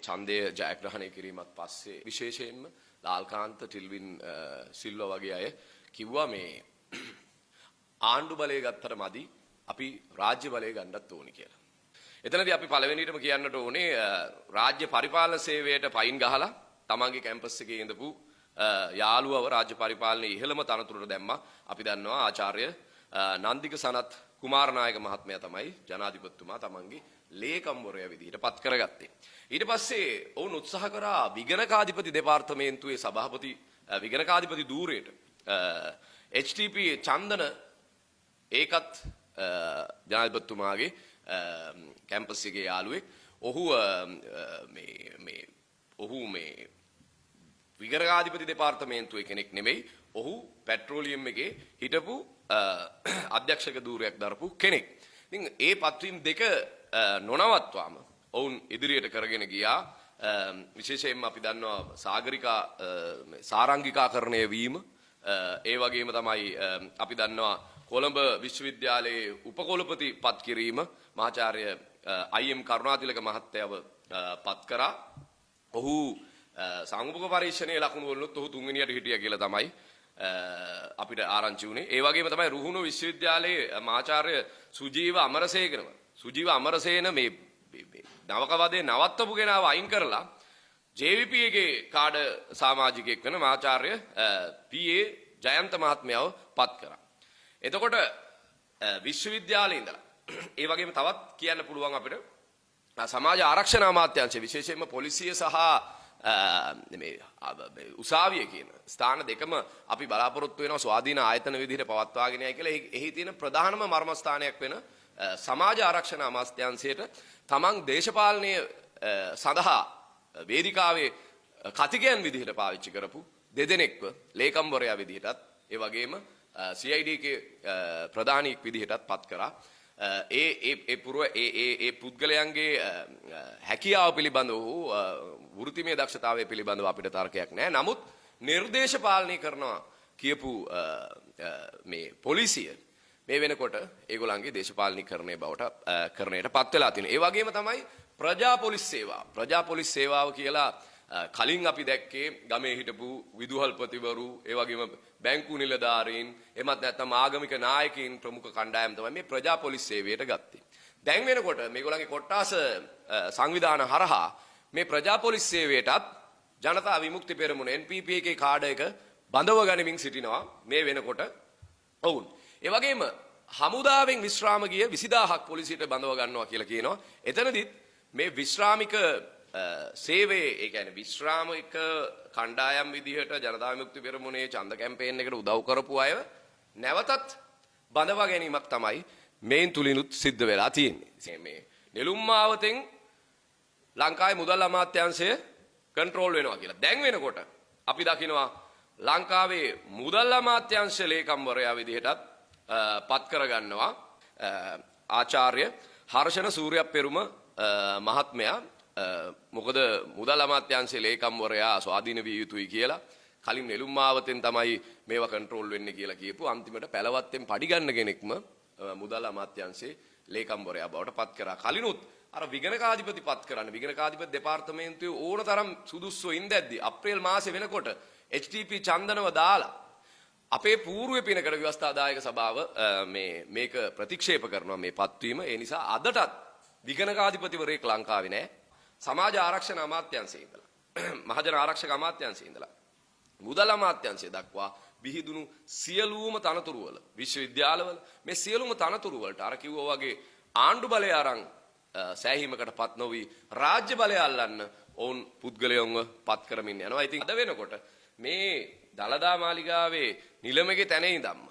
ඡන්දය ජයග්‍රහණය කිරීමත් පස්සේ විශේෂයෙන්ම ලාල්කාන්ත ටිල්වින් සිල්වා වගේ අය කිව්වා මේ ආණ්ඩු බලය ගත්තට මදි අපි රාජ්‍ය බලය ගන්නත් ඕනි කියලා. එතනදී අපි පළවෙනියටම කියන්නට ඕනේ රාජ්‍ය පරිපාලන සේවයට පයින් ගහලා තමන්ගේ කැම්පස් එකේ ඉඳපු යාළුවව රාජ්‍ය පරිපාලනයේ ඉහළම තනතුරට දැම්මා. අපි දන්නවා ආචාර්ය නන්දික සනත් කුමාරනායක මහත්මයා තමයි ජනාධිපතිතුමා තමන්ගේ ලේකම්වරයා විදිහට පත් කරගත්තේ. ඊට පස්සේ ඔවුන් උත්සාහ කරා විගණකාධිපති දෙපාර්තමේන්තුවේ සභාපති විගණකාධිපති ධූරයට HTP චන්දන ඒකත් ජනාධිපතිතුමාගේ කැම්පස් එකේ යාළුවෙක්. ඔහු මේ විගණකාධිපති දෙපාර්තමේන්තුවේ කෙනෙක් නෙමෙයි. ඔහු පෙට්‍රෝලියම් එකේ හිටපු අධ්‍යක්ෂක ධූරයක් දරපු කෙනෙක්. ඉතින් ඒ පත්වීම් දෙක නොනවත්වාම ඔවුන් ඉදිරියට කරගෙන ගියා. විශේෂයෙන්ම අපි දන්නවා සාරංගිකාකරණය වීම. ඒ වගේම තමයි අපි දන්නවා කොළඹ විශ්වවිද්‍යාලයේ උපකුලපති පත් කිරීම මහාචාර්ය IM කරුණාතිලක මහත්තයව පත් කරා. ඔහු සාමුපක පරීක්ෂණයේ ලකුණු වලුත් ඔහු තුන්වෙනියට හිටියා කියලා තමයි අපිට ආරංචි වුණේ. ඒ වගේම තමයි රුහුණු විශ්වවිද්‍යාලයේ මහාචාර්ය සුජීව අමරසේන මේ නවකවදේ නවත්තපු කෙනාව අයින් කරලා JVP එකේ කාඩ සමාජිකයෙක් වෙන මහාචාර්ය PA ජයන්ත මහත්මයාව පත් කරා. එතකොට විශ්වවිද්‍යාලේ ඉඳලා ඒ වගේම තවත් කියන්න පුළුවන් අපිට සමාජ ආරක්ෂණ අමාත්‍යාංශය විශේෂයෙන්ම පොලිසිය සහ මේ උසාවිය කියන ස්ථාන දෙකම අපි බලාපොරොත්තු වෙනවා ස්වාධීන ආයතන විදිහට පවත්වාගෙන යයි කියලා. එහි තියෙන ප්‍රධානම මර්මස්ථානයක් වෙන සමාජ ආරක්ෂණ අමාත්‍යාංශයට තමන් දේශපාලනය සඳහා වේදිකාවේ කතිකයන් විදිහට පාවිච්චි කරපු දෙදෙනෙක්ව ලේකම්වරයා විදිහටත් ඒ වගේම CID කේ ප්‍රධානියෙක් විදිහටත් පත් කරා. ඒ පුද්ගලයන්ගේ හැකියාව පිළිබඳව වෘත්තිමය දක්ෂතාවය පිළිබඳව අපිට තර්කයක් නැහැ. නමුත් නිර්දේශ පාලනය කරනවා කියපු මේ පොලිසිය මේ වෙනකොට ඒගොල්ලන්ගේ දේශපාලනීකරණය බවට කරණයට පත් වෙලා තියෙනවා. ඒ වගේම තමයි ප්‍රජා පොලිස් සේවාව. ප්‍රජා පොලිස් සේවාව කියලා කලින් අපි දැක්කේ ගමේ හිටපු විදුහල්පතිවරු ඒ වගේම බැංකු නිලධාරීන් එමත් නැත්නම් ආගමික නායකයින් ප්‍රමුඛ කණ්ඩායම් තමයි මේ ප්‍රජා පොලිස් සේවයට ගත්තේ. දැන් වෙනකොට මේගොල්ලන්ගේ කොට්ටාස සංවිධාන හරහා මේ ප්‍රජා පොලිස් සේවයටත් ජනතා විමුක්ති පෙරමුණ NPP එකේ කාඩ එක බඳව ගනිමින් සිටිනවා මේ වෙනකොට ඔවුන්. ඒ වගේම හමුදාවෙන් විශ්‍රාම ගිය 20000ක් පොලිසියට බඳව ගන්නවා කියලා කියනවා. එතනදිත් මේ විශ්‍රාමික සේවයේ ඒ කියන්නේ විශ්‍රාමික කණ්ඩායම් විදිහට ජනතා විමුක්ති පෙරමුණේ ඡන්ද කැම්පේන් එකට උදව් කරපු අය නැවතත් බඳවා ගැනීමක් තමයි මේන් තුලිනුත් සිද්ධ වෙලා තියෙන්නේ. මේ නෙළුම් මාවතෙන් ලංකාවේ මුදල් අමාත්‍යාංශය කන්ට්‍රෝල් වෙනවා කියලා. දැන් වෙනකොට අපි දකිනවා ලංකාවේ මුදල් අමාත්‍යාංශ ලේකම්වරයා විදිහටත් පත් කරගන්නවා ආචාර්ය හර්ෂණ සූර්යපෙරුම මහත්මයා. මොකද මුදල් අමාත්‍යාංශයේ ලේකම්වරයා ස්වාධීන විය යුතුයි කියලා කලින් නෙළුම් මාවතෙන් තමයි මේවා කන්ට්‍රෝල් වෙන්නේ කියලා කියපු අන්තිමට පැලවත්තෙන් පඩි ගන්න කෙනෙක්ම මුදල් අමාත්‍යාංශයේ ලේකම්වරයා බවට පත් කරා. කලිනුත් අර විගණකාධිපති පත් කරන්න විගණකාධිපති දෙපාර්තමේන්තුවේ ඕනතරම් සුදුස්සෝ ඉඳද්දි අප්‍රේල් මාසේ වෙනකොට HTP චන්දනව දාලා අපේ పూర్ව පිනකට ව්‍යවස්ථාදායක සභාව මේක ප්‍රතික්ෂේප කරනවා මේ පත්වීම. ඒ නිසා අදටත් විගණකාධිපතිවරයෙක් ලංකාවේ නැහැ. සමාජ ආරක්ෂණ අමාත්‍යාංශයේ ඉඳලා මහජන ආරක්ෂක අමාත්‍යාංශයේ ඉඳලා මුදල් අමාත්‍යාංශය දක්වා විහිදුණු සියලුම තනතුරු වල විශ්වවිද්‍යාලවල මේ සියලුම තනතුරු වලට අර කිව්වා වගේ ආණ්ඩු බලය අරන් සෑහීමකටපත් නොවි රාජ්‍ය බලය අල්ලන්න ඔවුන් පුද්ගලයන්ව පත් කරමින් යනවා. ඉතින් අද වෙනකොට මේ දලදා මාලිගාවේ නිලමේ තැනේ ඉඳන්ම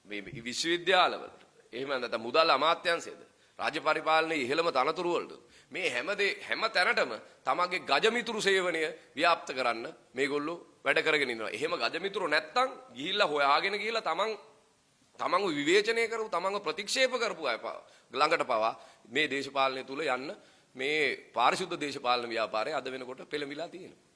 මේ විශ්වවිද්‍යාලවල එහෙම නැත්නම් මුදල් අමාත්‍යාංශයේද රාජ්‍ය පරිපාලනයේ ඉහළම තනතුරු වලට මේ හැම තැනටම තමන්ගේ ගජමිතුරු සේවනය ව්‍යාප්ත කරන්න මේගොල්ලෝ වැඩ කරගෙන ඉන්නවා. එහෙම ගජමිතුරු නැත්තම් ගිහිල්ලා හොයාගෙන ගිහිල්ලා තමන්ව විවේචනය කරපු තමන්ව ප්‍රතික්ෂේප කරපු අය ළඟට පවා මේ දේශපාලනය තුල යන්න මේ පාරිශුද්ධ දේශපාලන ව්‍යාපාරය අද වෙනකොට පෙළඹිලා තියෙනවා.